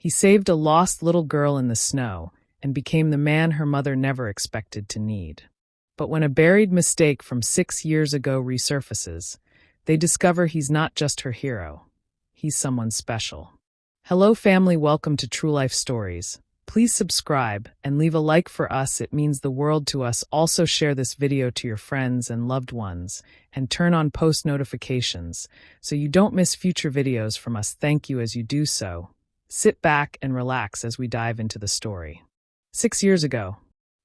He saved a lost little girl in the snow and became the man her mother never expected to need. But when a buried mistake from 6 years ago resurfaces, they discover he's not just her hero. He's someone special. Hello family, welcome to True Life Stories. Please subscribe and leave a like for us, it means the world to us. Also share this video to your friends and loved ones and turn on post notifications so you don't miss future videos from us. Thank you as you do so. Sit back and relax as we dive into the story. 6 years ago,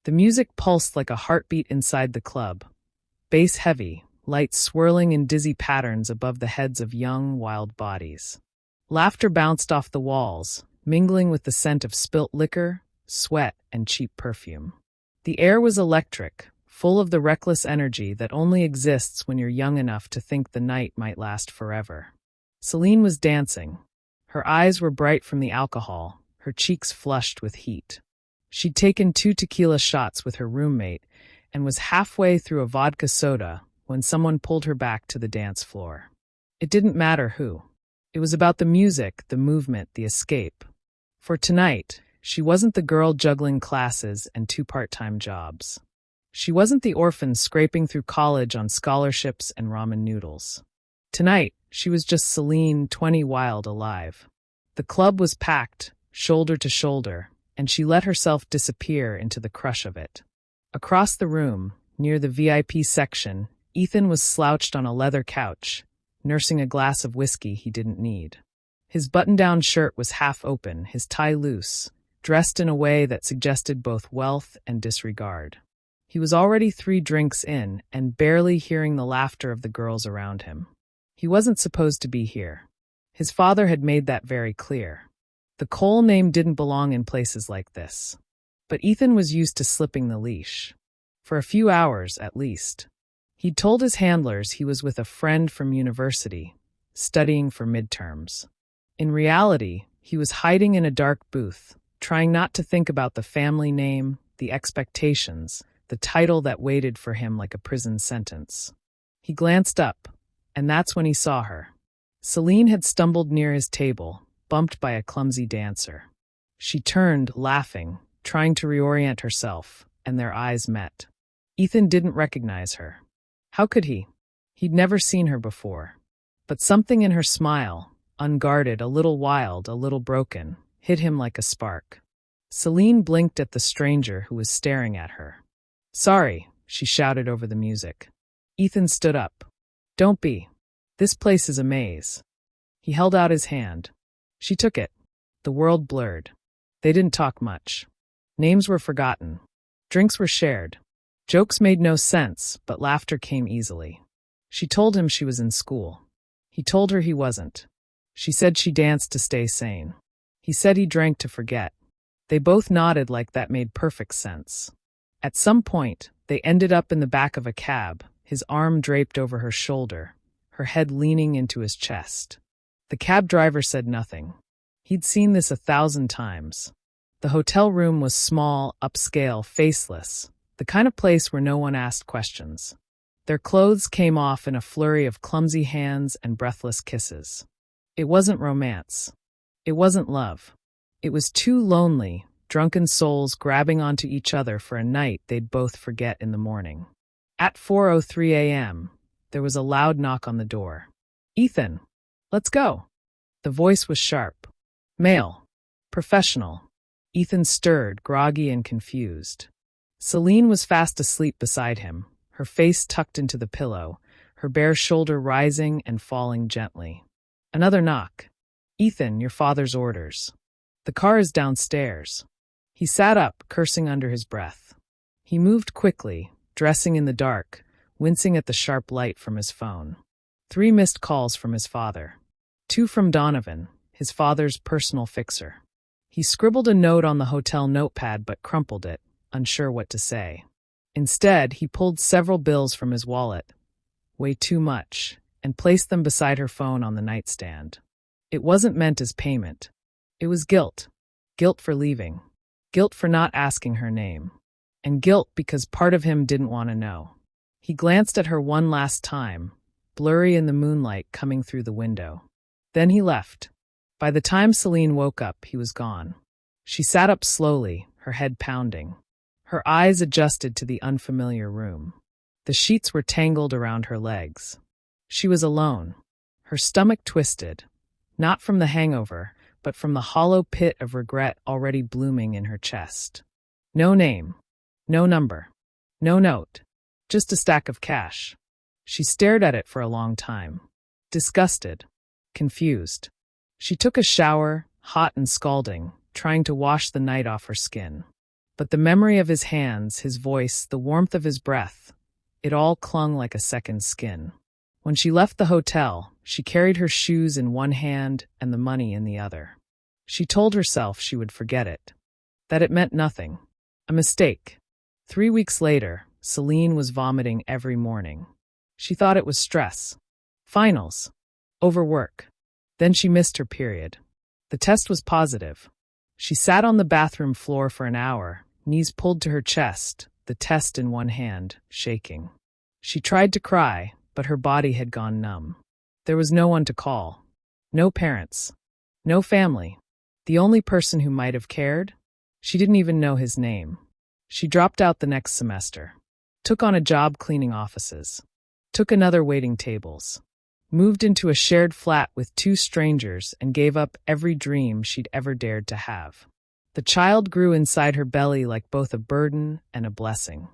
the music pulsed like a heartbeat inside the club. Bass heavy, lights swirling in dizzy patterns above the heads of young, wild bodies. Laughter bounced off the walls, mingling with the scent of spilt liquor, sweat, and cheap perfume. The air was electric, full of the reckless energy that only exists when you're young enough to think the night might last forever. Celine was dancing. Her eyes were bright from the alcohol, her cheeks flushed with heat. She'd taken 2 tequila shots with her roommate and was halfway through a vodka soda when someone pulled her back to the dance floor. It didn't matter who. It was about the music, the movement, the escape. For tonight, she wasn't the girl juggling classes and 2 part-time jobs. She wasn't the orphan scraping through college on scholarships and ramen noodles. Tonight, she was just Celine, 20, wild, alive. The club was packed, shoulder to shoulder, and she let herself disappear into the crush of it. Across the room, near the VIP section, Ethan was slouched on a leather couch, nursing a glass of whiskey he didn't need. His button-down shirt was half open, his tie loose, dressed in a way that suggested both wealth and disregard. He was already 3 drinks in and barely hearing the laughter of the girls around him. He wasn't supposed to be here. His father had made that very clear. The Cole name didn't belong in places like this. But Ethan was used to slipping the leash. For a few hours, at least. He'd told his handlers he was with a friend from university, studying for midterms. In reality, he was hiding in a dark booth, trying not to think about the family name, the expectations, the title that waited for him like a prison sentence. He glanced up, and that's when he saw her. Celine had stumbled near his table, bumped by a clumsy dancer. She turned, laughing, trying to reorient herself, and their eyes met. Ethan didn't recognize her. How could he? He'd never seen her before. But something in her smile, unguarded, a little wild, a little broken, hit him like a spark. Celine blinked at the stranger who was staring at her. "Sorry," she shouted over the music. Ethan stood up. "Don't be. This place is a maze." He held out his hand. She took it. The world blurred. They didn't talk much. Names were forgotten. Drinks were shared. Jokes made no sense, but laughter came easily. She told him she was in school. He told her he wasn't. She said she danced to stay sane. He said he drank to forget. They both nodded like that made perfect sense. At some point, they ended up in the back of a cab, his arm draped over her shoulder, her head leaning into his chest. The cab driver said nothing. He'd seen this 1,000 times. The hotel room was small, upscale, faceless, the kind of place where no one asked questions. Their clothes came off in a flurry of clumsy hands and breathless kisses. It wasn't romance. It wasn't love. It was 2 lonely, drunken souls grabbing onto each other for a night they'd both forget in the morning. At 4:03 a.m., there was a loud knock on the door. "Ethan, let's go." The voice was sharp. Male. Professional. Ethan stirred, groggy and confused. Celine was fast asleep beside him, her face tucked into the pillow, her bare shoulder rising and falling gently. Another knock. "Ethan, your father's orders." "The car is downstairs." He sat up, cursing under his breath. He moved quickly, dressing in the dark, wincing at the sharp light from his phone. 3 missed calls from his father. 2 from Donovan, his father's personal fixer. He scribbled a note on the hotel notepad but crumpled it, unsure what to say. Instead, he pulled several bills from his wallet, way too much, and placed them beside her phone on the nightstand. It wasn't meant as payment. It was guilt. Guilt for leaving. Guilt for not asking her name. And guilt because part of him didn't want to know. He glanced at her one last time, blurry in the moonlight coming through the window. Then he left. By the time Celine woke up, he was gone. She sat up slowly, her head pounding. Her eyes adjusted to the unfamiliar room. The sheets were tangled around her legs. She was alone. Her stomach twisted, not from the hangover, but from the hollow pit of regret already blooming in her chest. No name, no number, no note, just a stack of cash. She stared at it for a long time, disgusted, confused. She took a shower, hot and scalding, trying to wash the night off her skin. But the memory of his hands, his voice, the warmth of his breath, it all clung like a second skin. When she left the hotel, she carried her shoes in one hand and the money in the other. She told herself she would forget it, that it meant nothing, a mistake. 3 weeks later, Celine was vomiting every morning. She thought it was stress. Finals. Overwork. Then she missed her period. The test was positive. She sat on the bathroom floor for an hour, knees pulled to her chest, the test in one hand, shaking. She tried to cry, but her body had gone numb. There was no one to call. No parents. No family. The only person who might have cared? She didn't even know his name. She dropped out the next semester. Took on a job cleaning offices. Took another waiting tables. Moved into a shared flat with 2 strangers and gave up every dream she'd ever dared to have. The child grew inside her belly like both a burden and a blessing.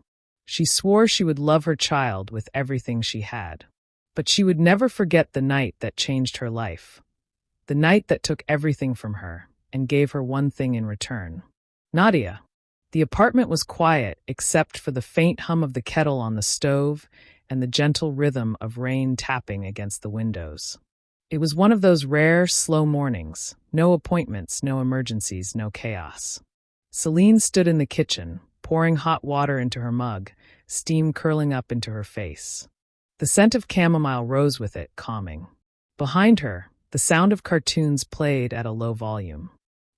She swore she would love her child with everything she had. But she would never forget the night that changed her life. The night that took everything from her and gave her one thing in return. Nadia. The apartment was quiet except for the faint hum of the kettle on the stove and the gentle rhythm of rain tapping against the windows. It was one of those rare, slow mornings. No appointments, no emergencies, no chaos. Celine stood in the kitchen, pouring hot water into her mug, steam curling up into her face. The scent of chamomile rose with it, calming. Behind her, the sound of cartoons played at a low volume.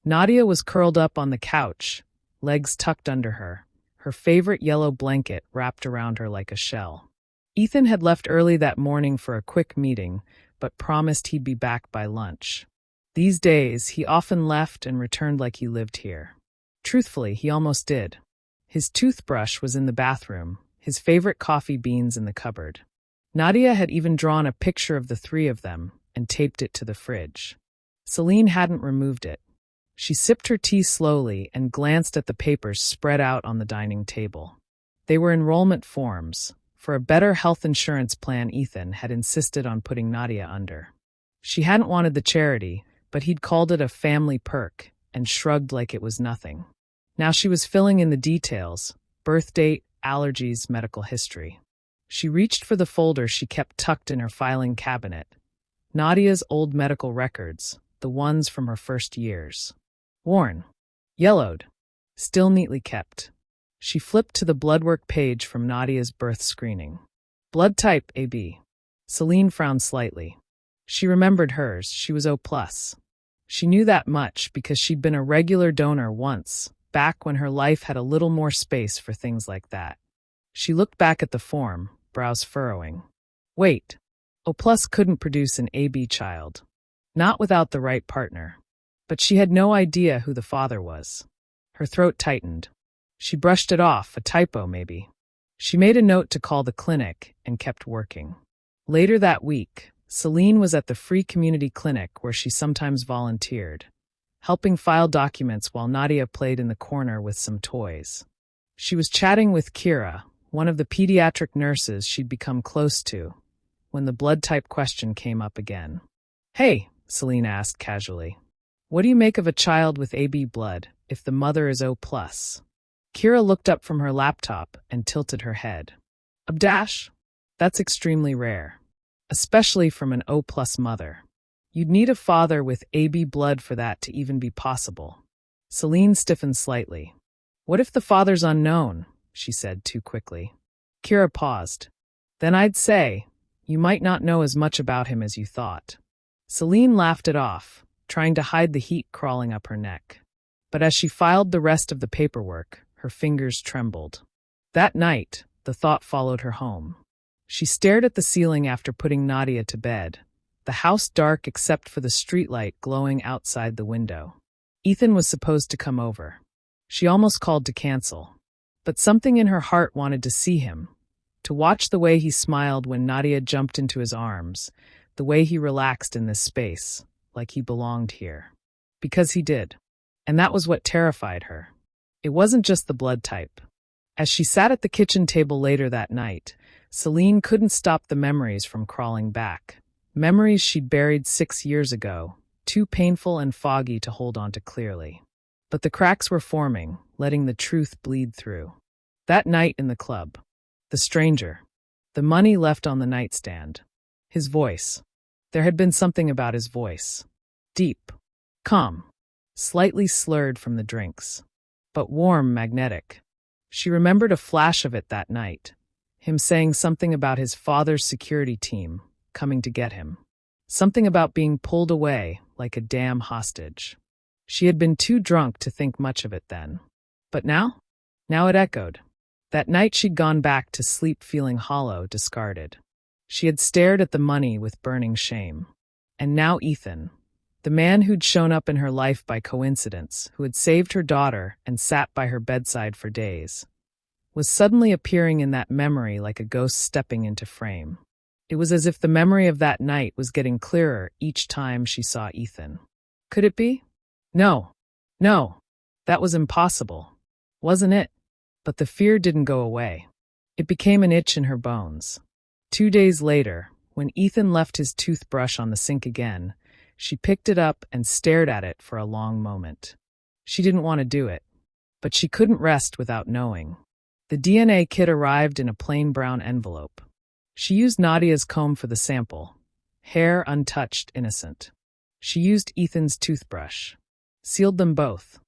Nadia was curled up on the couch, legs tucked under her, her favorite yellow blanket wrapped around her like a shell. Ethan had left early that morning for a quick meeting, but promised he'd be back by lunch. These days, he often left and returned like he lived here. Truthfully, he almost did. His toothbrush was in the bathroom, his favorite coffee beans in the cupboard. Nadia had even drawn a picture of the 3 of them and taped it to the fridge. Celine hadn't removed it. She sipped her tea slowly and glanced at the papers spread out on the dining table. They were enrollment forms. For a better health insurance plan Ethan had insisted on putting Nadia under. She hadn't wanted the charity, but he'd called it a family perk and shrugged like it was nothing. Now she was filling in the details: birth date, allergies, medical history. She reached for the folder she kept tucked in her filing cabinet. Nadia's old medical records, the ones from her first years. Worn. Yellowed. Still neatly kept. She flipped to the bloodwork page from Nadia's birth screening. Blood type AB. Celine frowned slightly. She remembered hers. She was O+. She knew that much because she'd been a regular donor once, back when her life had a little more space for things like that. She looked back at the form, brows furrowing. Wait. O+ couldn't produce an AB child. Not without the right partner. But she had no idea who the father was. Her throat tightened. She brushed it off, a typo maybe. She made a note to call the clinic and kept working. Later that week, Celine was at the free community clinic where she sometimes volunteered, helping file documents while Nadia played in the corner with some toys. She was chatting with Kira, one of the pediatric nurses she'd become close to, when the blood type question came up again. Hey, Celine asked casually. What do you make of a child with AB blood if the mother is O+? Kira looked up from her laptop and tilted her head. Abdash? That's extremely rare, especially from an O+ mother. You'd need a father with AB blood for that to even be possible. Celine stiffened slightly. What if the father's unknown? She said too quickly. Kira paused. Then I'd say, you might not know as much about him as you thought. Celine laughed it off, trying to hide the heat crawling up her neck. But as she filed the rest of the paperwork, her fingers trembled. That night, the thought followed her home. She stared at the ceiling after putting Nadia to bed, the house dark except for the streetlight glowing outside the window. Ethan was supposed to come over. She almost called to cancel. But something in her heart wanted to see him, to watch the way he smiled when Nadia jumped into his arms, the way he relaxed in this space, like he belonged here. Because he did. And that was what terrified her. It wasn't just the blood type. As she sat at the kitchen table later that night, Celine couldn't stop the memories from crawling back. Memories she'd buried 6 years ago, too painful and foggy to hold on to clearly. But the cracks were forming, letting the truth bleed through. That night in the club. The stranger. The money left on the nightstand. His voice. There had been something about his voice. Deep. Calm. Slightly slurred from the drinks. But warm, magnetic. She remembered a flash of it that night. Him saying something about his father's security team coming to get him. Something about being pulled away like a damn hostage. She had been too drunk to think much of it then. But now? Now it echoed. That night she'd gone back to sleep feeling hollow, discarded. She had stared at the money with burning shame. And now Ethan, the man who'd shown up in her life by coincidence, who had saved her daughter and sat by her bedside for days, was suddenly appearing in that memory like a ghost stepping into frame. It was as if the memory of that night was getting clearer each time she saw Ethan. Could it be? No. No. That was impossible. Wasn't it? But the fear didn't go away. It became an itch in her bones. 2 days later, when Ethan left his toothbrush on the sink again, she picked it up and stared at it for a long moment. She didn't want to do it, but she couldn't rest without knowing. The DNA kit arrived in a plain brown envelope. She used Nadia's comb for the sample. Hair untouched, innocent. She used Ethan's toothbrush. Sealed them both.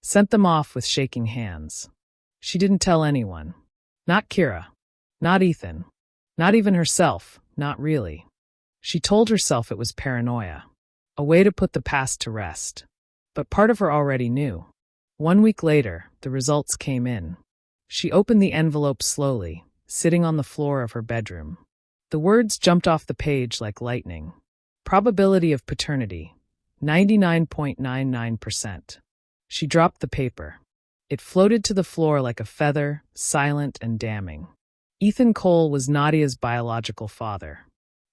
Sent them off with shaking hands. She didn't tell anyone. Not Kira. Not Ethan. Not even herself, not really. She told herself it was paranoia. A way to put the past to rest. But part of her already knew. 1 week later, the results came in. She opened the envelope slowly, sitting on the floor of her bedroom. The words jumped off the page like lightning. Probability of paternity, 99.99%. She dropped the paper. It floated to the floor like a feather, silent and damning. Ethan Cole was Nadia's biological father.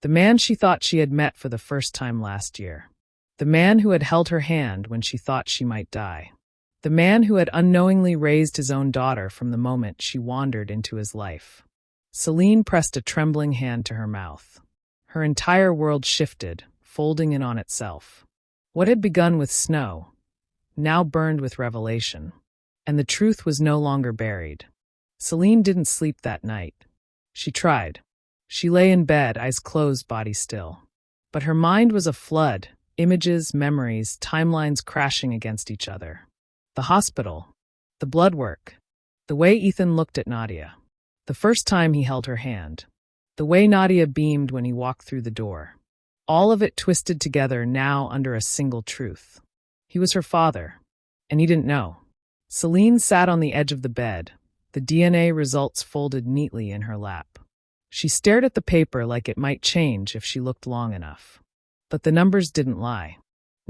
The man she thought she had met for the first time last year. The man who had held her hand when she thought she might die. The man who had unknowingly raised his own daughter from the moment she wandered into his life. Celine pressed a trembling hand to her mouth. Her entire world shifted, folding in on itself. What had begun with snow, now burned with revelation. And the truth was no longer buried. Celine didn't sleep that night. She tried. She lay in bed, eyes closed, body still. But her mind was a flood, images, memories, timelines crashing against each other. The hospital, the blood work, the way Ethan looked at Nadia, the first time he held her hand, the way Nadia beamed when he walked through the door. All of it twisted together now under a single truth. He was her father, and he didn't know. Celine sat on the edge of the bed, the DNA results folded neatly in her lap. She stared at the paper like it might change if she looked long enough. But the numbers didn't lie.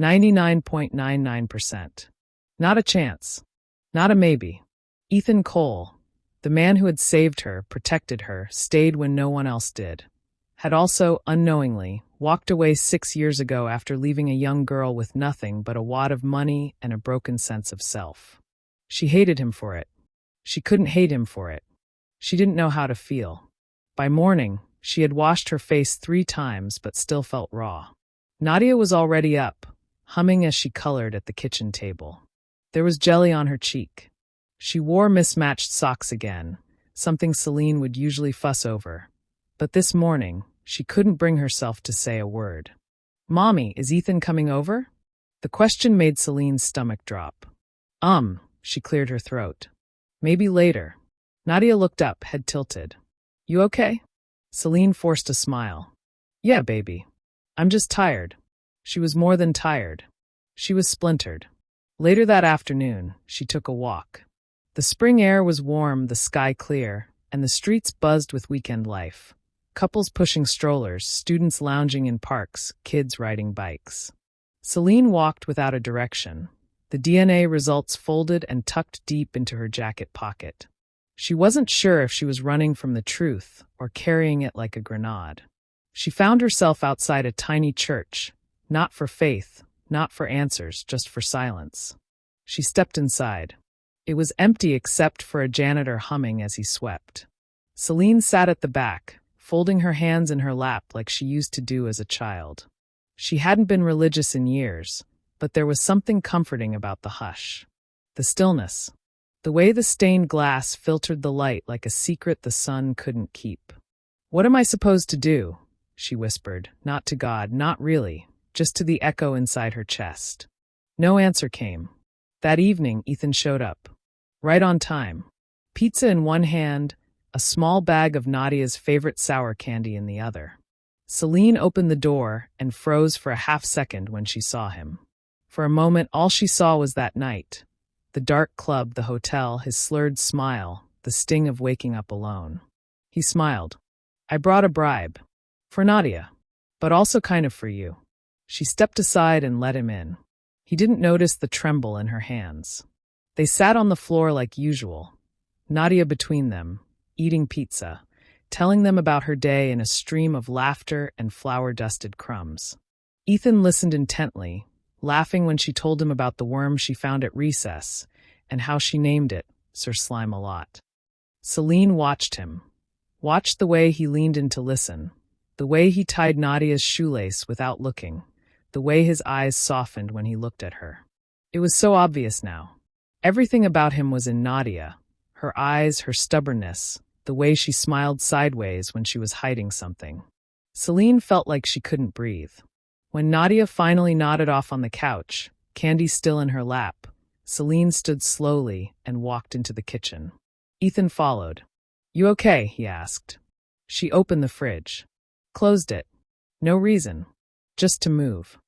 99.99%. Not a chance. Not a maybe. Ethan Cole, the man who had saved her, protected her, stayed when no one else did, had also, unknowingly, walked away 6 years ago after leaving a young girl with nothing but a wad of money and a broken sense of self. She hated him for it. She couldn't hate him for it. She didn't know how to feel. By morning, she had washed her face 3 times but still felt raw. Nadia was already up, humming as she colored at the kitchen table. There was jelly on her cheek. She wore mismatched socks again, something Celine would usually fuss over. But this morning, she couldn't bring herself to say a word. "Mommy, is Ethan coming over?" The question made Celine's stomach drop. She cleared her throat. "Maybe later." Nadia looked up, head tilted. "You okay?" Celine forced a smile. "Yeah, baby. I'm just tired." She was more than tired. She was splintered. Later that afternoon, she took a walk. The spring air was warm, the sky clear, and the streets buzzed with weekend life. Couples pushing strollers, students lounging in parks, kids riding bikes. Celine walked without a direction, the DNA results folded and tucked deep into her jacket pocket. She wasn't sure if she was running from the truth or carrying it like a grenade. She found herself outside a tiny church, not for faith, not for answers, just for silence. She stepped inside. It was empty except for a janitor humming as he swept. Celine sat at the back, folding her hands in her lap like she used to do as a child. She hadn't been religious in years, but there was something comforting about the hush. The stillness. The way the stained glass filtered the light like a secret the sun couldn't keep. "What am I supposed to do?" she whispered, not to God, not really, just to the echo inside her chest. No answer came. That evening, Ethan showed up. Right on time. Pizza in one hand, a small bag of Nadia's favorite sour candy in the other. Celine opened the door and froze for a half-second when she saw him. For a moment, all she saw was that night. The dark club, the hotel, his slurred smile, the sting of waking up alone. He smiled. "I brought a bribe. For Nadia. But also kind of for you." She stepped aside and let him in. He didn't notice the tremble in her hands. They sat on the floor like usual, Nadia between them, eating pizza, telling them about her day in a stream of laughter and flour-dusted crumbs. Ethan listened intently, laughing when she told him about the worm she found at recess and how she named it Sir Slime-a-Lot. Celine watched him, watched the way he leaned in to listen, the way he tied Nadia's shoelace without looking, the way his eyes softened when he looked at her. It was so obvious now. Everything about him was in Nadia, her eyes, her stubbornness, the way she smiled sideways when she was hiding something. Celine felt like she couldn't breathe. When Nadia finally nodded off on the couch, candy still in her lap, Celine stood slowly and walked into the kitchen. Ethan followed. "You okay?" he asked. She opened the fridge. Closed it. No reason. Just to move.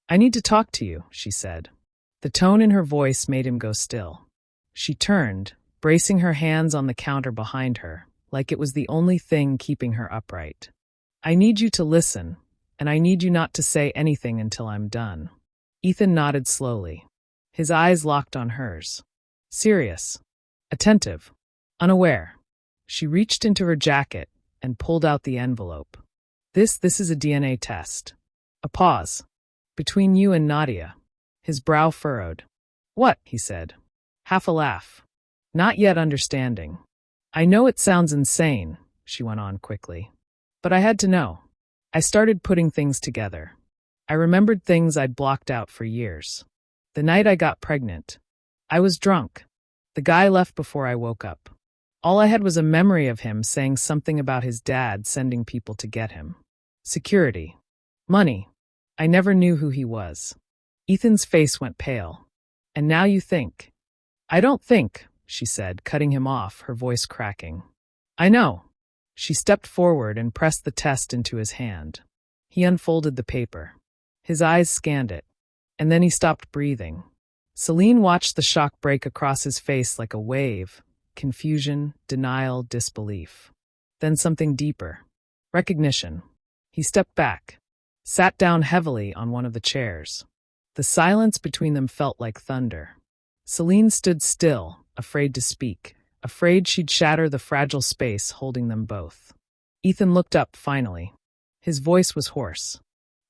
"I need to talk to you," she said. The tone in her voice made him go still. She turned, bracing her hands on the counter behind her, like it was the only thing keeping her upright. "I need you to listen, and I need you not to say anything until I'm done." Ethan nodded slowly. His eyes locked on hers. Serious. Attentive. Unaware. She reached into her jacket and pulled out the envelope. This is a DNA test." A pause. "Between you and Nadia." His brow furrowed. "What?" he said. Half a laugh. Not yet understanding. "I know it sounds insane," she went on quickly. "But I had to know. I started putting things together. I remembered things I'd blocked out for years. The night I got pregnant. I was drunk. The guy left before I woke up. All I had was a memory of him saying something about his dad sending people to get him. Security. Money. I never knew who he was." Ethan's face went pale. "And now you think." "I don't think," she said, cutting him off, her voice cracking. "I know." She stepped forward and pressed the test into his hand. He unfolded the paper. His eyes scanned it. And then he stopped breathing. Celine watched the shock break across his face like a wave. Confusion, denial, disbelief. Then something deeper. Recognition. He stepped back. Sat down heavily on one of the chairs. The silence between them felt like thunder. Celine stood still, afraid to speak, afraid she'd shatter the fragile space holding them both. Ethan looked up finally. His voice was hoarse.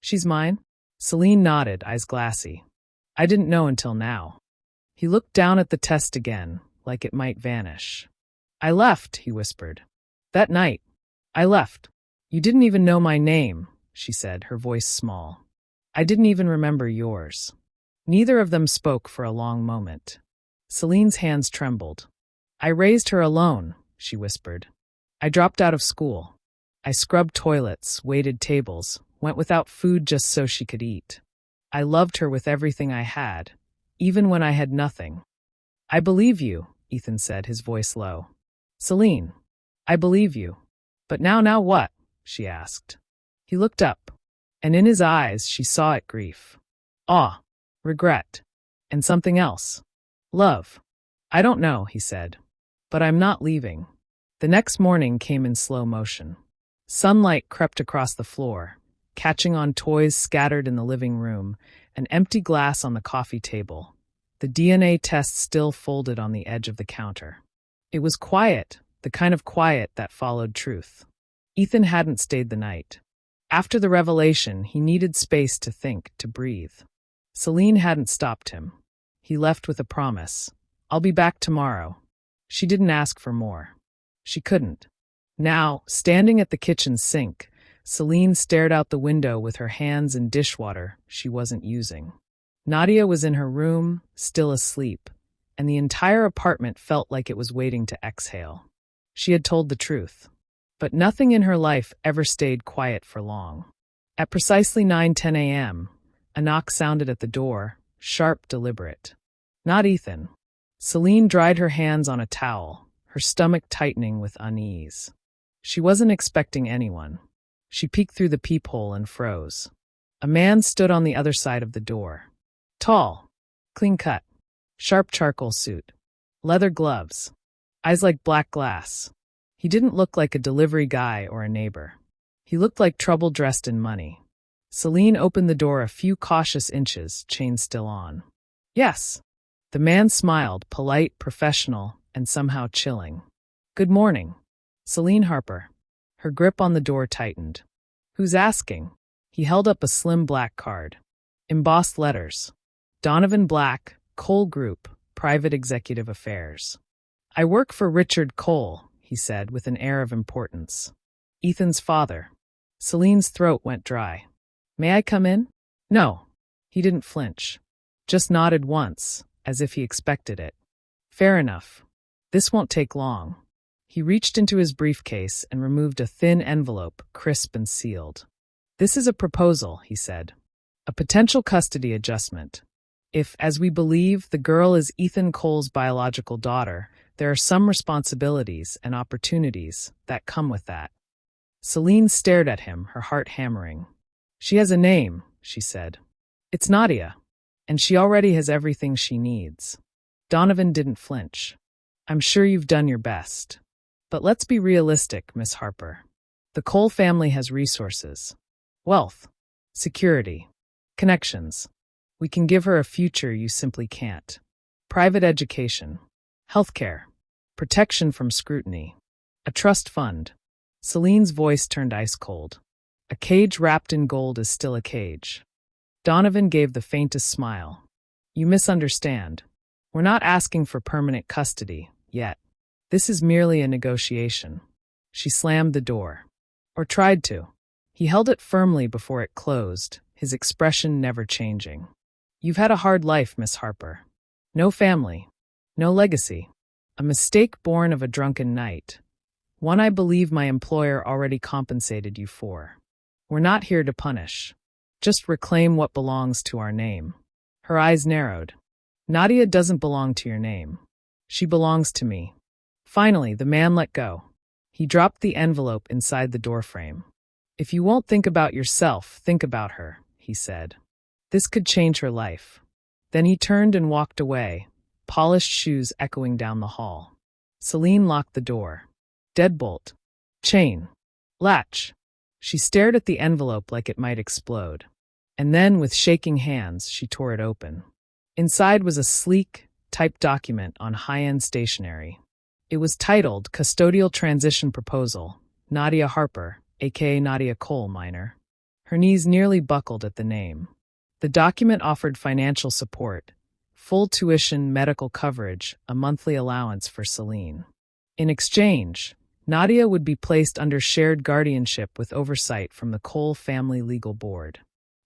"She's mine?" Celine nodded, eyes glassy. "I didn't know until now." He looked down at the test again, like it might vanish. "I left," he whispered. "That night. I left. You didn't even know my name," she said, her voice small. "I didn't even remember yours." Neither of them spoke for a long moment. Celine's hands trembled. "I raised her alone," she whispered. "I dropped out of school. I scrubbed toilets, waited tables, went without food just so she could eat. I loved her with everything I had, even when I had nothing." "I believe you," Ethan said, his voice low. "Celine, I believe you. But now what?" she asked. He looked up, and in his eyes she saw it grief. Awe. Regret. And something else. Love. "I don't know," he said. "But I'm not leaving." The next morning came in slow motion. Sunlight crept across the floor, catching on toys scattered in the living room, an empty glass on the coffee table. The DNA test still folded on the edge of the counter. It was quiet, the kind of quiet that followed truth. Ethan hadn't stayed the night. After the revelation, he needed space to think, to breathe. Celine hadn't stopped him. He left with a promise. "I'll be back tomorrow." She didn't ask for more. She couldn't. Now, standing at the kitchen sink, Celine stared out the window with her hands in dishwater she wasn't using. Nadia was in her room, still asleep, and the entire apartment felt like it was waiting to exhale. She had told the truth. But nothing in her life ever stayed quiet for long. At precisely 9:10 a.m., a knock sounded at the door, sharp, deliberate. Not Ethan. Celine dried her hands on a towel, her stomach tightening with unease. She wasn't expecting anyone. She peeked through the peephole and froze. A man stood on the other side of the door. Tall, clean-cut, sharp charcoal suit, leather gloves, eyes like black glass. He didn't look like a delivery guy or a neighbor. He looked like trouble dressed in money. Celine opened the door a few cautious inches, chain still on. "Yes." The man smiled, polite, professional, and somehow chilling. "Good morning." Celine Harper. Her grip on the door tightened. "Who's asking?" He held up a slim black card. Embossed letters. Donovan Black, Cole Group, Private Executive Affairs. "I work for Richard Cole," he said with an air of importance. "Ethan's father." Celine's throat went dry. "May I come in?" "No." He didn't flinch. Just nodded once, as if he expected it. "Fair enough. This won't take long." He reached into his briefcase and removed a thin envelope, crisp and sealed. "This is a proposal," he said. "A potential custody adjustment. If, as we believe, the girl is Ethan Cole's biological daughter, there are some responsibilities and opportunities that come with that." Celine stared at him, her heart hammering. "She has a name," she said. "It's Nadia. And she already has everything she needs." Donovan didn't flinch. "I'm sure you've done your best. But let's be realistic, Miss Harper. The Cole family has resources. Wealth. Security. Connections. We can give her a future you simply can't. Private education. Healthcare. Protection from scrutiny. A trust fund." Celine's voice turned ice cold. "A cage wrapped in gold is still a cage." Donovan gave the faintest smile. "You misunderstand. We're not asking for permanent custody, yet. This is merely a negotiation." She slammed the door. Or tried to. He held it firmly before it closed, his expression never changing. "You've had a hard life, Miss Harper. No family. No legacy. A mistake born of a drunken night. One I believe my employer already compensated you for. We're not here to punish. Just reclaim what belongs to our name." Her eyes narrowed. "Nadia doesn't belong to your name. She belongs to me." Finally, the man let go. He dropped the envelope inside the doorframe. "If you won't think about yourself, think about her," he said. "This could change her life." Then he turned and walked away, polished shoes echoing down the hall. Celine locked the door. Deadbolt. Chain. Latch. She stared at the envelope like it might explode. And then, with shaking hands, she tore it open. Inside was a sleek, typed document on high-end stationery. It was titled Custodial Transition Proposal, Nadia Harper, aka Nadia Cole, minor. Her knees nearly buckled at the name. The document offered financial support, full tuition, medical coverage, a monthly allowance for Celine. In exchange, Nadia would be placed under shared guardianship with oversight from the Cole Family Legal Board.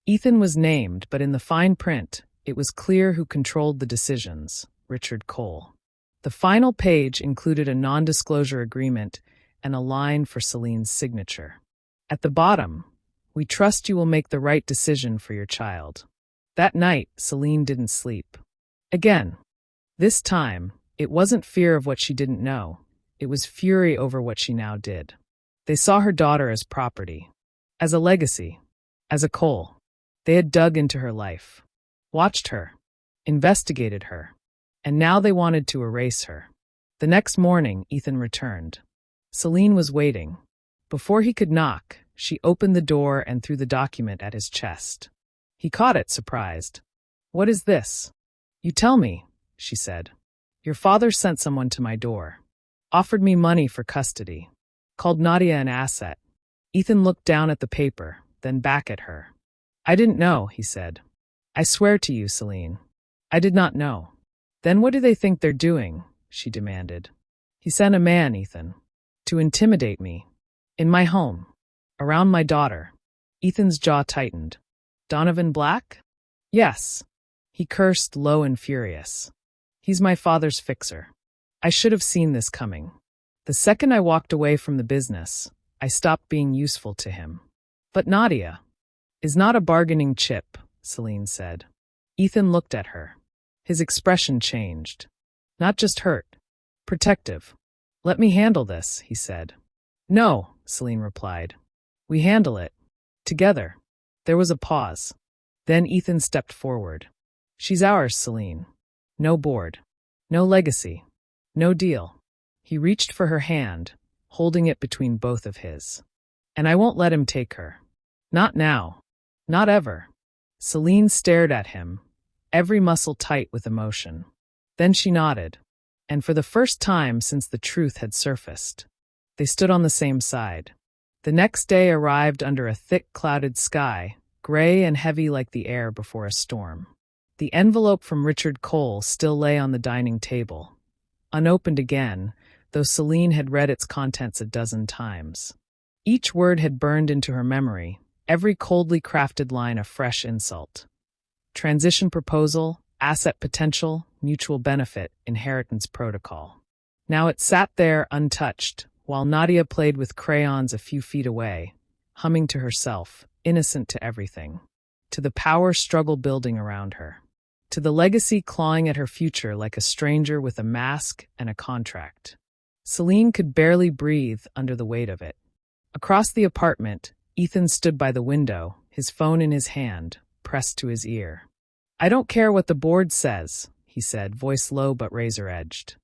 Ethan was named, but in the fine print, it was clear who controlled the decisions: Richard Cole. The final page included a non-disclosure agreement and a line for Celine's signature. At the bottom, "We trust you will make the right decision for your child." That night, Celine didn't sleep. Again. This time, it wasn't fear of what she didn't know. It was fury over what she now did. They saw her daughter as property, as a legacy, as a Cole. They had dug into her life, watched her, investigated her, and now they wanted to erase her. The next morning, Ethan returned. Celine was waiting. Before he could knock, she opened the door and threw the document at his chest. He caught it, surprised. "What is this?" "You tell me," she said. "Your father sent someone to my door. Offered me money for custody. Called Nadia an asset." Ethan looked down at the paper, then back at her. "I didn't know," he said. "I swear to you, Celine. I did not know." "Then what do they think they're doing?" she demanded. "He sent a man, Ethan. To intimidate me. In my home. Around my daughter." Ethan's jaw tightened. "Donovan Black?" "Yes." He cursed, low and furious. "He's my father's fixer. I should have seen this coming. The second I walked away from the business, I stopped being useful to him." "But Nadia is not a bargaining chip," Celine said. Ethan looked at her. His expression changed. Not just hurt. Protective. "Let me handle this," he said. "No," Celine replied. "We handle it. Together." There was a pause. Then Ethan stepped forward. "She's ours, Celine. No board. No legacy. No deal." He reached for her hand, holding it between both of his. "And I won't let him take her. Not now. Not ever." Celine stared at him, every muscle tight with emotion. Then she nodded, and for the first time since the truth had surfaced, they stood on the same side. The next day arrived under a thick clouded sky, gray and heavy like the air before a storm. The envelope from Richard Cole still lay on the dining table, unopened again, though Celine had read its contents a dozen times. Each word had burned into her memory, every coldly crafted line a fresh insult. Transition proposal, asset potential, mutual benefit, inheritance protocol. Now it sat there untouched, while Nadia played with crayons a few feet away, humming to herself, innocent to everything. To the power struggle building around her. To the legacy clawing at her future like a stranger with a mask and a contract. Celine could barely breathe under the weight of it. Across the apartment, Ethan stood by the window, his phone in his hand, pressed to his ear. "I don't care what the board says," he said, voice low but razor-edged.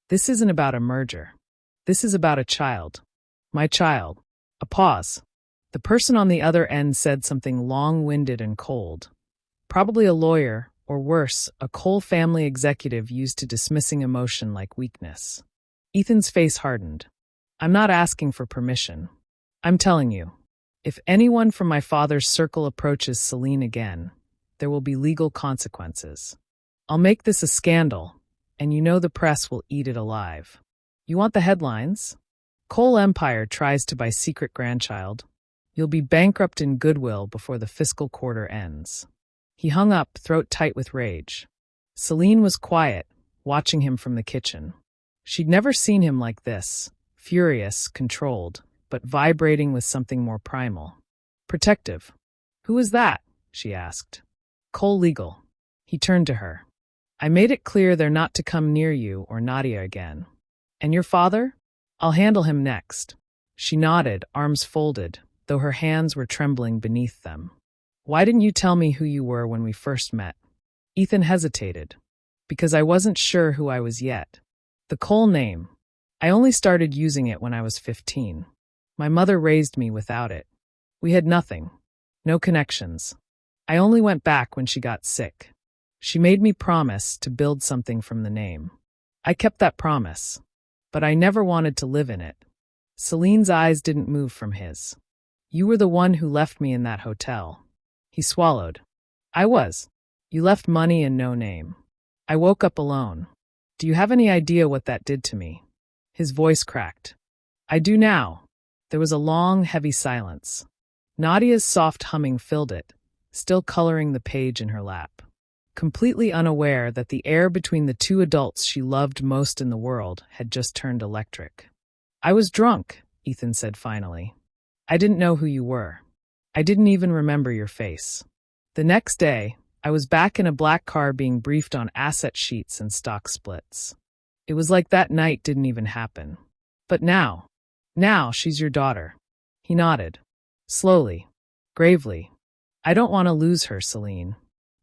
"This isn't about a merger. This is about a child. My child." A pause. The person on the other end said something long-winded and cold. Probably a lawyer, or worse, a Cole family executive used to dismissing emotion like weakness. Ethan's face hardened. "I'm not asking for permission. I'm telling you. If anyone from my father's circle approaches Celine again, there will be legal consequences. I'll make this a scandal, and you know the press will eat it alive. You want the headlines? Cole Empire tries to buy secret grandchild. You'll be bankrupt in goodwill before the fiscal quarter ends." He hung up, throat tight with rage. Celine was quiet, watching him from the kitchen. She'd never seen him like this, furious, controlled, but vibrating with something more primal. "Protective. Who is that?" she asked. "Cole Legal." He turned to her. "I made it clear they're not to come near you or Nadia again. And your father? I'll handle him next." She nodded, arms folded, though her hands were trembling beneath them. "Why didn't you tell me who you were when we first met?" Ethan hesitated. "Because I wasn't sure who I was yet. The Cole name. I only started using it when I was 15. My mother raised me without it. We had nothing. No connections. I only went back when she got sick. She made me promise to build something from the name. I kept that promise. But I never wanted to live in it." Celine's eyes didn't move from his. "You were the one who left me in that hotel." He swallowed. "I was. You left money and no name. I woke up alone. Do you have any idea what that did to me?" His voice cracked. "I do now." There was a long, heavy silence. Nadia's soft humming filled it, still coloring the page in her lap. Completely unaware that the air between the two adults she loved most in the world had just turned electric. "I was drunk," Ethan said finally. "I didn't know who you were. I didn't even remember your face. The next day, I was back in a black car being briefed on asset sheets and stock splits. It was like that night didn't even happen. But now she's your daughter." He nodded. Slowly, gravely. "I don't want to lose her, Celine."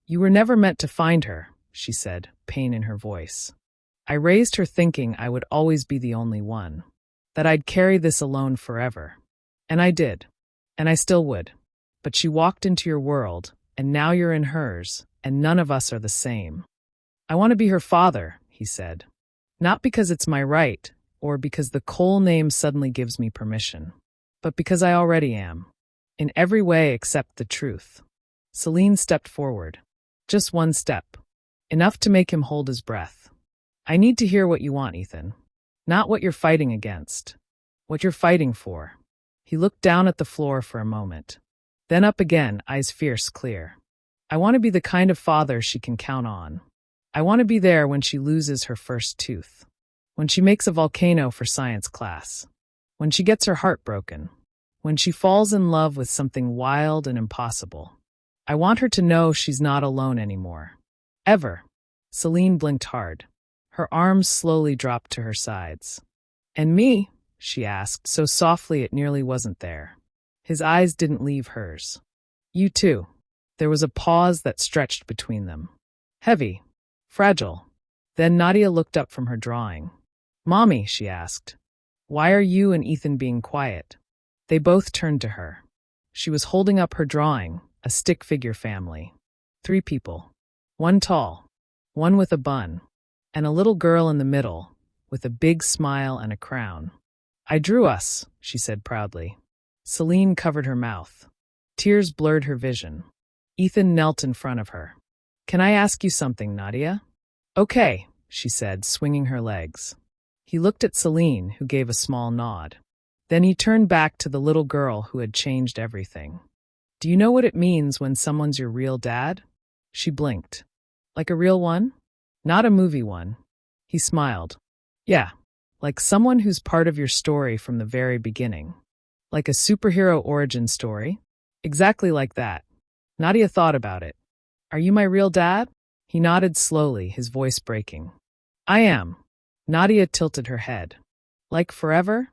"You were never meant to find her," she said, pain in her voice. "I raised her thinking I would always be the only one. That I'd carry this alone forever. And I did. And I still would. But she walked into your world, and now you're in hers, and none of us are the same. I want to be her father, he said. Not because it's my right, or because the Cole name suddenly gives me permission, but because I already am. In every way except the truth. Celine stepped forward. Just one step. Enough to make him hold his breath. I need to hear what you want, Ethan. Not what you're fighting against. What you're fighting for. He looked down at the floor for a moment. Then up again, eyes fierce, clear. I want to be the kind of father she can count on. I want to be there when she loses her first tooth. When she makes a volcano for science class. When she gets her heart broken. When she falls in love with something wild and impossible. I want her to know she's not alone anymore. Ever. Celine blinked hard. Her arms slowly dropped to her sides. And me? She asked, so softly it nearly wasn't there. His eyes didn't leave hers. You too. There was a pause that stretched between them. Heavy. Fragile. Then Nadia looked up from her drawing. Mommy, she asked. Why are you and Ethan being quiet? They both turned to her. She was holding up her drawing, a stick figure family. 3 people. 1 tall. 1 with a bun. And a little girl in the middle, with a big smile and a crown. I drew us, she said proudly. Celine covered her mouth. Tears blurred her vision. Ethan knelt in front of her. Can I ask you something, Nadia? Okay, she said, swinging her legs. He looked at Celine, who gave a small nod. Then he turned back to the little girl who had changed everything. Do you know what it means when someone's your real dad? She blinked. Like a real one? Not a movie one. He smiled. Yeah, like someone who's part of your story from the very beginning. Like a superhero origin story? Exactly like that. Nadia thought about it. Are you my real dad? He nodded slowly, his voice breaking. I am. Nadia tilted her head. Like forever?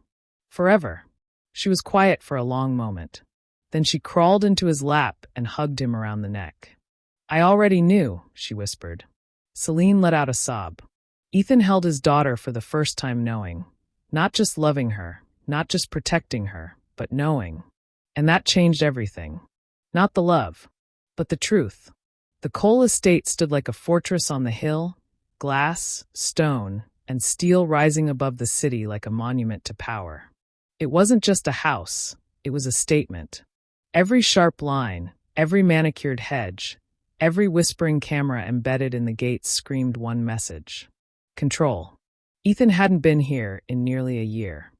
Forever. She was quiet for a long moment. Then she crawled into his lap and hugged him around the neck. I already knew, she whispered. Celine let out a sob. Ethan held his daughter for the first time knowing. Not just loving her, not just protecting her, but knowing. And that changed everything. Not the love, but the truth. The Cole estate stood like a fortress on the hill, glass, stone, and steel rising above the city like a monument to power. It wasn't just a house, it was a statement. Every sharp line, every manicured hedge, every whispering camera embedded in the gates screamed one message. Control. Ethan hadn't been here in nearly a year.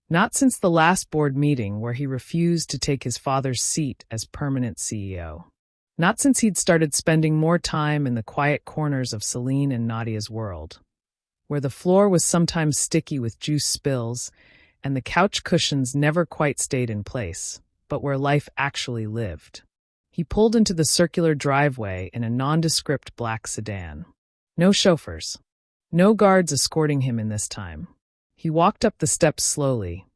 Not since the last board meeting where he refused to take his father's seat as permanent CEO. Not since he'd started spending more time in the quiet corners of Celine and Nadia's world, where the floor was sometimes sticky with juice spills and the couch cushions never quite stayed in place, but where life actually lived. He pulled into the circular driveway in a nondescript black sedan. No chauffeurs. No guards escorting him in this time. He walked up the steps slowly,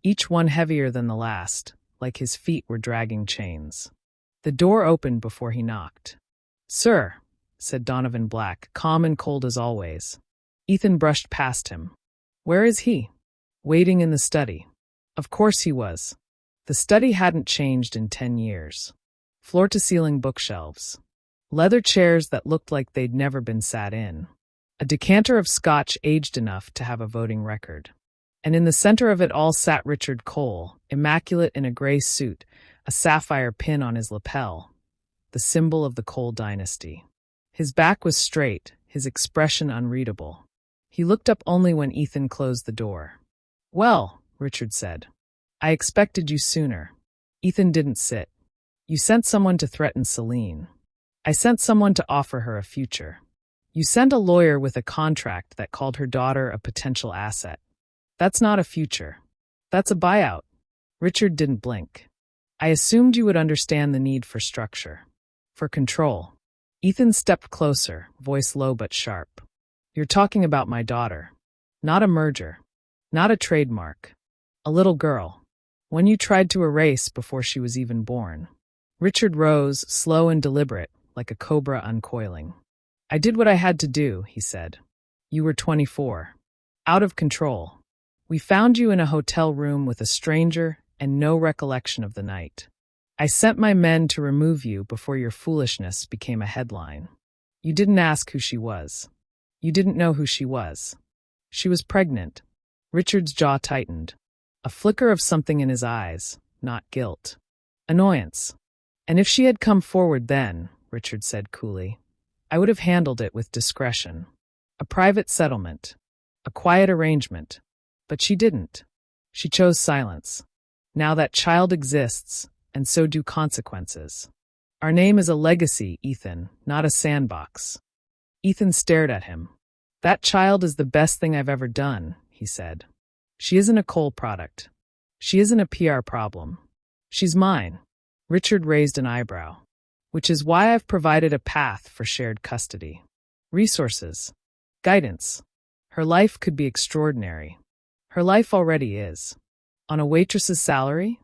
each one heavier than the last, like his feet were dragging chains. The door opened before he knocked. Sir, said Donovan Black, calm and cold as always. Ethan brushed past him. Where is he? Waiting in the study. Of course he was. The study hadn't changed in 10 years. Floor-to-ceiling bookshelves. Leather chairs that looked like they'd never been sat in. A decanter of scotch aged enough to have a voting record. And in the center of it all sat Richard Cole, immaculate in a gray suit, a sapphire pin on his lapel, the symbol of the Cole dynasty. His back was straight, his expression unreadable. He looked up only when Ethan closed the door. Well, Richard said. I expected you sooner. Ethan didn't sit. You sent someone to threaten Celine. I sent someone to offer her a future. You sent a lawyer with a contract that called her daughter a potential asset. That's not a future. That's a buyout. Richard didn't blink. I assumed you would understand the need for structure. For control. Ethan stepped closer, voice low but sharp. You're talking about my daughter. Not a merger. Not a trademark. A little girl. One you tried to erase before she was even born. Richard rose, slow and deliberate, like a cobra uncoiling. I did what I had to do, he said. You were 24. Out of control. We found you in a hotel room with a stranger, and no recollection of the night. I sent my men to remove you before your foolishness became a headline. You didn't ask who she was. You didn't know who she was. She was pregnant. Richard's jaw tightened. A flicker of something in his eyes, not guilt. Annoyance. And if she had come forward then, Richard said coolly, I would have handled it with discretion. A private settlement. A quiet arrangement. But she didn't. She chose silence. Now that child exists, and so do consequences. Our name is a legacy, Ethan, not a sandbox. Ethan stared at him. That child is the best thing I've ever done, he said. She isn't a coal product. She isn't a PR problem. She's mine. Richard raised an eyebrow. Which is why I've provided a path for shared custody. Resources. Guidance. Her life could be extraordinary. Her life already is. On a waitress's salary?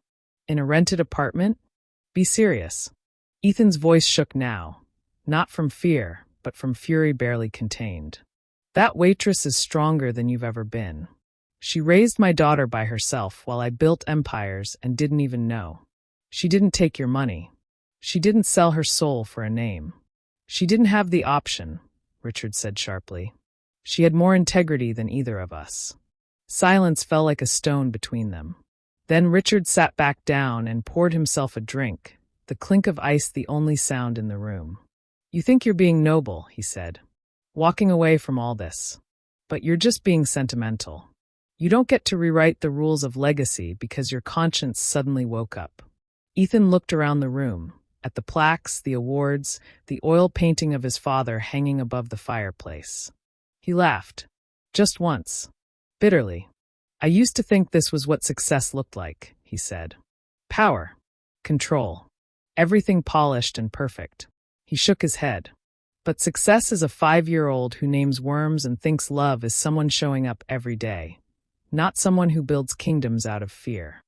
In a rented apartment? Be serious. Ethan's voice shook now, not from fear, but from fury barely contained. That waitress is stronger than you've ever been. She raised my daughter by herself while I built empires and didn't even know. She didn't take your money. She didn't sell her soul for a name. She didn't have the option, Richard said sharply. She had more integrity than either of us. Silence fell like a stone between them. Then Richard sat back down and poured himself a drink, the clink of ice the only sound in the room. You think you're being noble, he said, walking away from all this. But you're just being sentimental. You don't get to rewrite the rules of legacy because your conscience suddenly woke up. Ethan looked around the room, at the plaques, the awards, the oil painting of his father hanging above the fireplace. He laughed. Just once. Bitterly. I used to think this was what success looked like, he said. Power. Control. Everything polished and perfect. He shook his head. But success is a 5-year-old who names worms and thinks love is someone showing up every day, not someone who builds kingdoms out of fear.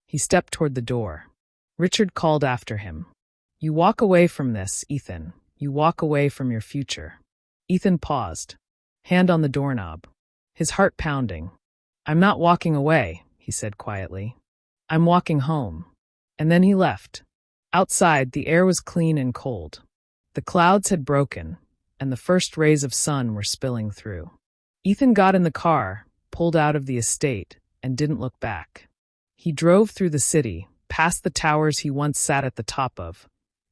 He stepped toward the door. Richard called after him. You walk away from this, Ethan. You walk away from your future. Ethan paused, hand on the doorknob, his heart pounding. I'm not walking away, he said quietly. I'm walking home. And then he left. Outside, the air was clean and cold. The clouds had broken, and the first rays of sun were spilling through. Ethan got in the car, pulled out of the estate, and didn't look back. He drove through the city, past the towers he once sat at the top of,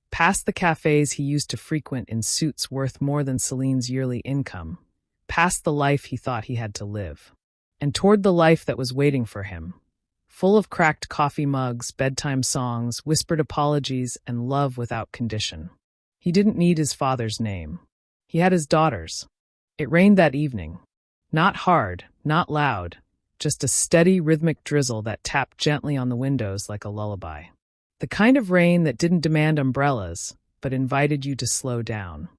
past the cafes he used to frequent in suits worth more than Celine's yearly income, past the life he thought he had to live, and toward the life that was waiting for him, full of cracked coffee mugs, bedtime songs, whispered apologies, and love without condition. He didn't need his father's name. He had his daughter's. It rained that evening. Not hard, not loud, just a steady, rhythmic drizzle that tapped gently on the windows like a lullaby. The kind of rain that didn't demand umbrellas, but invited you to slow down,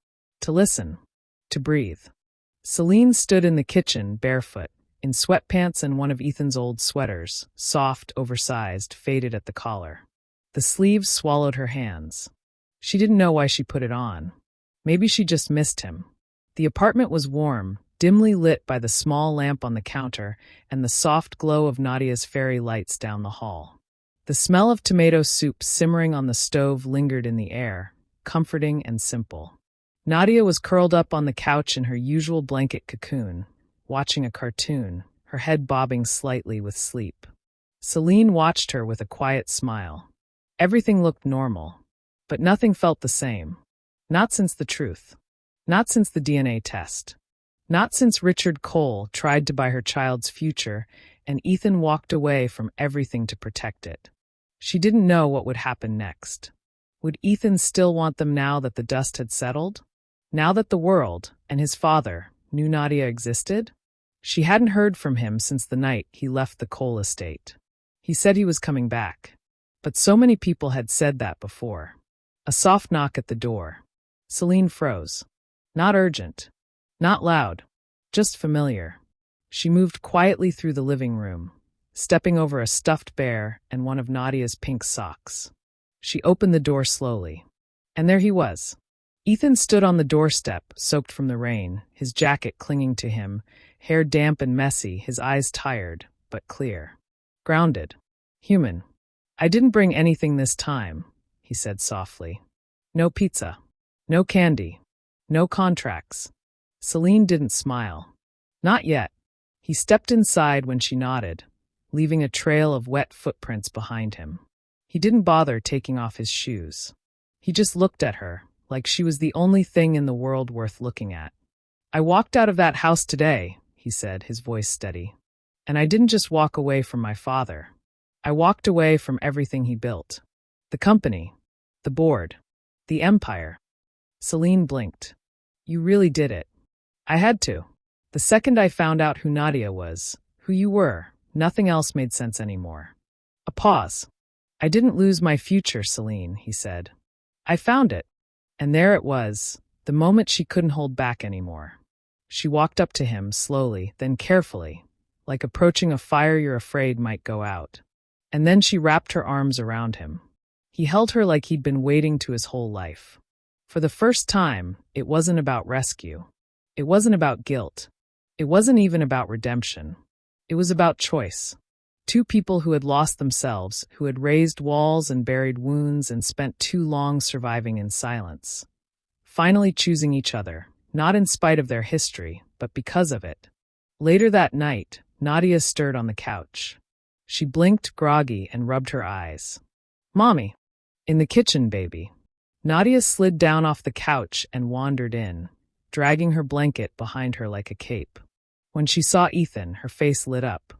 to listen, to breathe. Celine stood in the kitchen, barefoot, in sweatpants and one of Ethan's old sweaters, soft, oversized, faded at the collar. The sleeves swallowed her hands. She didn't know why she put it on. Maybe she just missed him. The apartment was warm, dimly lit by the small lamp on the counter and the soft glow of Nadia's fairy lights down the hall. The smell of tomato soup simmering on the stove lingered in the air, comforting and simple. Nadia was curled up on the couch in her usual blanket cocoon, watching a cartoon, her head bobbing slightly with sleep. Celine watched her with a quiet smile. Everything looked normal. But nothing felt the same. Not since the truth. Not since the DNA test. Not since Richard Cole tried to buy her child's future and Ethan walked away from everything to protect it. She didn't know what would happen next. Would Ethan still want them now that the dust had settled? Now that the world, and his father, knew Nadia existed? She hadn't heard from him since the night he left the Cole estate. He said he was coming back. But so many people had said that before. A soft knock at the door. Celine froze. Not urgent. Not loud. Just familiar. She moved quietly through the living room, stepping over a stuffed bear and one of Nadia's pink socks. She opened the door slowly. And there he was. Ethan stood on the doorstep, soaked from the rain, his jacket clinging to him, hair damp and messy, his eyes tired, but clear. Grounded. Human. I didn't bring anything this time, he said softly. No pizza. No candy. No contracts. Celine didn't smile. Not yet. He stepped inside when she nodded, leaving a trail of wet footprints behind him. He didn't bother taking off his shoes. He just looked at her, like she was the only thing in the world worth looking at. I walked out of that house today, he said, his voice steady. And I didn't just walk away from my father. I walked away from everything he built. The company, the board, the empire. Celine blinked. You really did it. I had to. The second I found out who Nadia was, who you were, nothing else made sense anymore. A pause. I didn't lose my future, Celine, he said. I found it. And there it was, the moment she couldn't hold back anymore. She walked up to him slowly, then carefully, like approaching a fire you're afraid might go out. And then she wrapped her arms around him. He held her like he'd been waiting to his whole life. For the first time, it wasn't about rescue. It wasn't about guilt. It wasn't even about redemption. It was about choice. Two people who had lost themselves, who had raised walls and buried wounds and spent too long surviving in silence. Finally choosing each other, not in spite of their history, but because of it. Later that night, Nadia stirred on the couch. She blinked groggy and rubbed her eyes. Mommy. In the kitchen, baby. Nadia slid down off the couch and wandered in, dragging her blanket behind her like a cape. When she saw Ethan, her face lit up.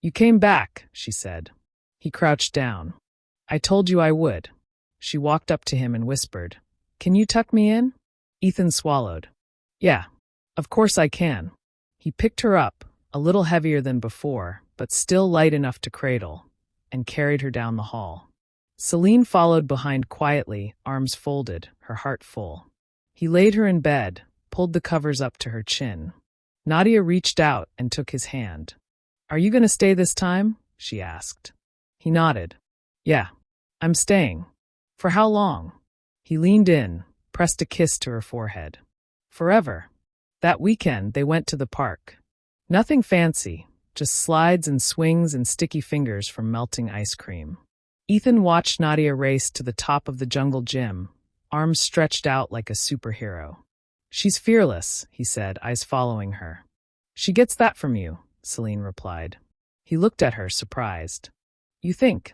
You came back, she said. He crouched down. I told you I would. She walked up to him and whispered, Can you tuck me in? Ethan swallowed. Yeah, of course I can. He picked her up, a little heavier than before, but still light enough to cradle, and carried her down the hall. Celine followed behind quietly, arms folded, her heart full. He laid her in bed, pulled the covers up to her chin. Nadia reached out and took his hand. Are you going to stay this time? She asked. He nodded. Yeah, I'm staying. For how long? He leaned in, pressed a kiss to her forehead. Forever. That weekend they went to the park. Nothing fancy, just slides and swings and sticky fingers from melting ice cream. Ethan watched Nadia race to the top of the jungle gym, arms stretched out like a superhero. She's fearless, he said, eyes following her. She gets that from you, Celine replied. He looked at her, surprised. You think?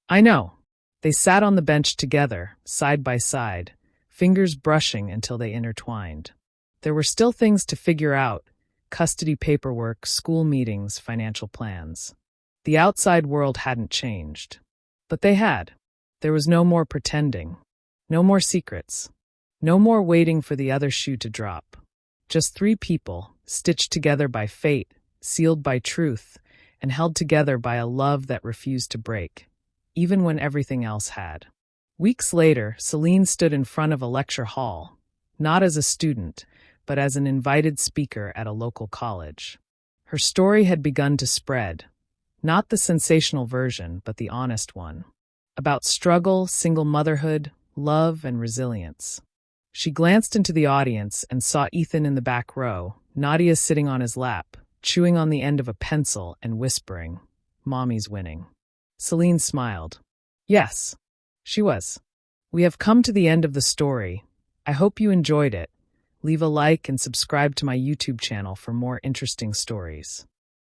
I know. They sat on the bench together, side by side, fingers brushing until they intertwined. There were still things to figure out, custody paperwork, school meetings, financial plans. The outside world hadn't changed. But they had. There was no more pretending. No more secrets. No more waiting for the other shoe to drop. Just three people, stitched together by fate, sealed by truth, and held together by a love that refused to break, even when everything else had. Weeks later, Celine stood in front of a lecture hall, not as a student, but as an invited speaker at a local college. Her story had begun to spread, not the sensational version, but the honest one, about struggle, single motherhood, love, and resilience. She glanced into the audience and saw Ethan in the back row, Nadia sitting on his lap, chewing on the end of a pencil and whispering, Mommy's winning. Celine smiled. Yes, she was. We have come to the end of the story. I hope you enjoyed it. Leave a like and subscribe to my YouTube channel for more interesting stories.